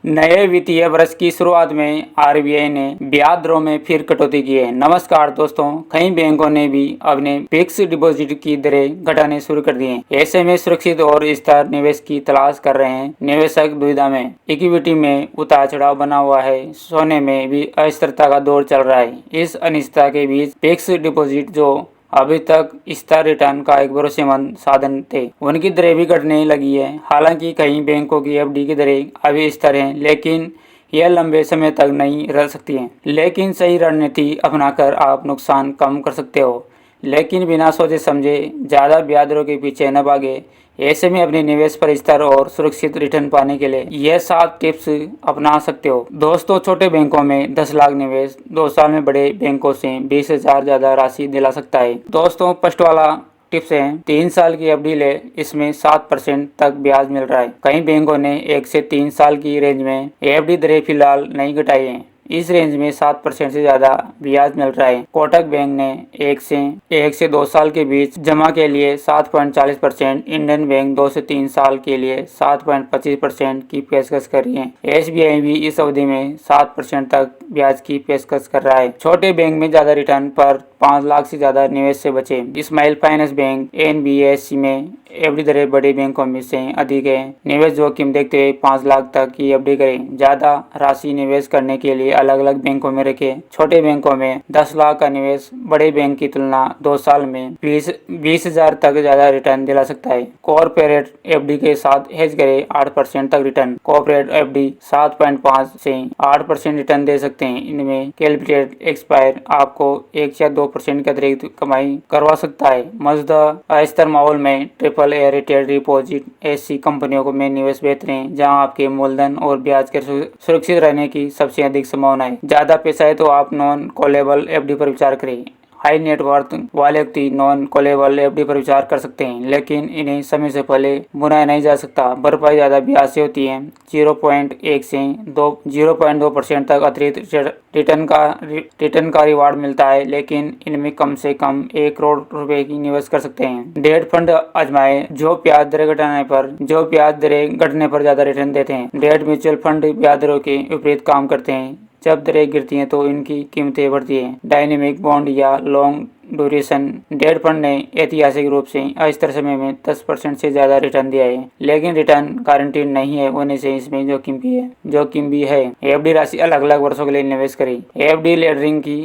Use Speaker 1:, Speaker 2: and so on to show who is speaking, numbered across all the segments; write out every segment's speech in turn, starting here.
Speaker 1: नए वित्तीय वर्ष की शुरुआत में आरबीआई ने ब्याज दरों में फिर कटौती की है। नमस्कार दोस्तों, कई बैंकों ने भी अपने फिक्स डिपॉजिट की दरें घटाने शुरू कर दी हैं। ऐसे में सुरक्षित और स्थिर निवेश की तलाश कर रहे हैं निवेशक दुविधा में। इक्विटी में उतार चढ़ाव बना हुआ है, सोने में भी अस्थिरता का दौर चल रहा है। इस अनिश्चितता के बीच फिक्स डिपॉजिट जो अभी तक स्थिर रिटर्न का एक भरोसेमंद साधन थे, उनकी दरें भी घटने लगी है। हालांकि कई बैंकों की एफडी की दरें अभी स्थिर हैं, लेकिन यह लंबे समय तक नहीं रह सकती हैं। लेकिन सही रणनीति अपनाकर आप नुकसान कम कर सकते हो, लेकिन बिना सोचे समझे ज़्यादा ब्याज दरों के पीछे न भागे। ऐसे में अपने निवेश पर स्थिर और सुरक्षित रिटर्न पाने के लिए यह 7 टिप्स अपना सकते हो। दोस्तों, छोटे बैंकों में 10 लाख निवेश 2 साल में बड़े बैंकों से 20,000 ज़्यादा राशि दिला सकता है। दोस्तों, फर्स्ट वाला टिप्स है 3 साल की एफडी ले, इसमें 7% तक ब्याज मिल रहा है। कई बैंकों ने 1 से 3 साल की रेंज में एफडी दरें फिलहाल नहीं घटाई है। इस रेंज में 7% से ज्यादा ब्याज मिल रहा है। कोटक बैंक ने 1 से 2 साल के बीच जमा के लिए 7.40%, इंडियन बैंक 2 से 3 साल के लिए 7.25% की पेशकश कर रही है। एसबीआई भी इस अवधि में 7% तक ब्याज की पेशकश कर रहा है। छोटे बैंक में ज्यादा रिटर्न पर 5 लाख से ज्यादा निवेश से बचे। स्माइल फाइनेंस बैंक एनबीएफसी में एफडी दरें बड़े बैंकों में से अधिक है। निवेश जोखिम देखते हुए 5 लाख तक की एफडी करें। ज्यादा राशि निवेश करने के लिए अलग अलग बैंकों में रखें। छोटे बैंकों में 10 लाख का निवेश बड़े बैंक की तुलना 2 साल में 20,000 तक ज्यादा रिटर्न दिला सकता है। कॉर्पोरेट एफडी के साथ हेज करें, 8% तक रिटर्न। कॉर्पोरेट एफडी 7.5 से 8% रिटर्न दे सकते हैं। इनमें कैलकुलेटेड एक्सपायर आपको 1 या 2% की अतिरिक्त कमाई करवा सकता है। मौजूदा अस्थिर माहौल में ट्रिपल ए रेटेड डिपॉजिट ऐसी कंपनियों को में निवेश बेहतर है, जहां आपके मूलधन और ब्याज के सुरक्षित रहने की सबसे अधिक संभावना है। ज्यादा पैसा है तो आप नॉन कॉलेबल एफडी पर विचार करें। हाई नेटवर्थ वाले व्यक्ति नॉन कॉलेबल एफडी पर विचार कर सकते हैं, लेकिन इन्हें समय से पहले बुनाया नहीं जा सकता। भरपाई ज्यादा ब्याज से होती है। 0.1 से 0.2% तक अतिरिक्त रिटर्न का रिवार्ड मिलता है, लेकिन इनमें कम से कम 1 करोड़ रुपए की निवेश कर सकते हैं। डेट फंड आजमाएं, जो ब्याज दरें घटने पर ज्यादा रिटर्न देते हैं। डेट म्यूचुअल फंड ब्याज दरों के विपरीत काम करते हैं। जब दरें गिरती हैं तो इनकी कीमतें बढ़ती हैं। डायनेमिक बॉन्ड या लॉन्ग ड्यूरेशन डेट फंड ने ऐतिहासिक रूप से अस्थिर समय में 10% से ज्यादा रिटर्न दिया है, लेकिन रिटर्न गारंटीड नहीं है होने से इसमें जोखिम भी है। एफडी राशि अलग अलग वर्षों के लिए निवेश करें। एफडी लेडरिंग की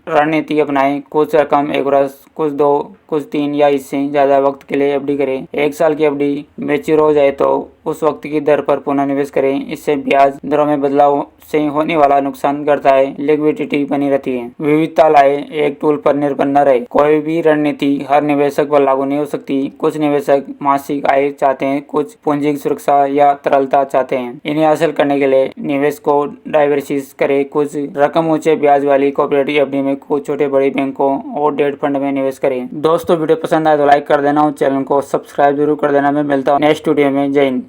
Speaker 1: रणनीति अपनाएं। कुछ रकम 1 वर्ष, कुछ 2, कुछ 3 या इससे ज्यादा वक्त के लिए एफडी करें। 1 साल की एफडी मैच्योर हो जाए तो उस वक्त की दर पर पुनः निवेश करें। इससे ब्याज दरों में बदलाव से होने वाला नुकसान घटता है, लिक्विडिटी बनी रहती है। विविधता लाए, एक टूल पर निर्भर न रहे। कोई भी रणनीति हर निवेशक पर लागू नहीं हो सकती। कुछ निवेशक मासिक आय चाहते हैं, कुछ पूंजी सुरक्षा या तरलता चाहते हैं। इन्हें हासिल करने के लिए निवेश को डाइवर्सिफाई करें। कुछ रकम ऊंचे ब्याज वाली कॉर्पोरेट एफडी में, कुछ छोटे बड़े बैंकों और डेट फंड में निवेश करें। दोस्तों, वीडियो पसंद आए तो लाइक कर देना और चैनल को सब्सक्राइब जरूर कर देना। मैं मिलता हूँ नेक्स्ट वीडियो में। जय हिंद।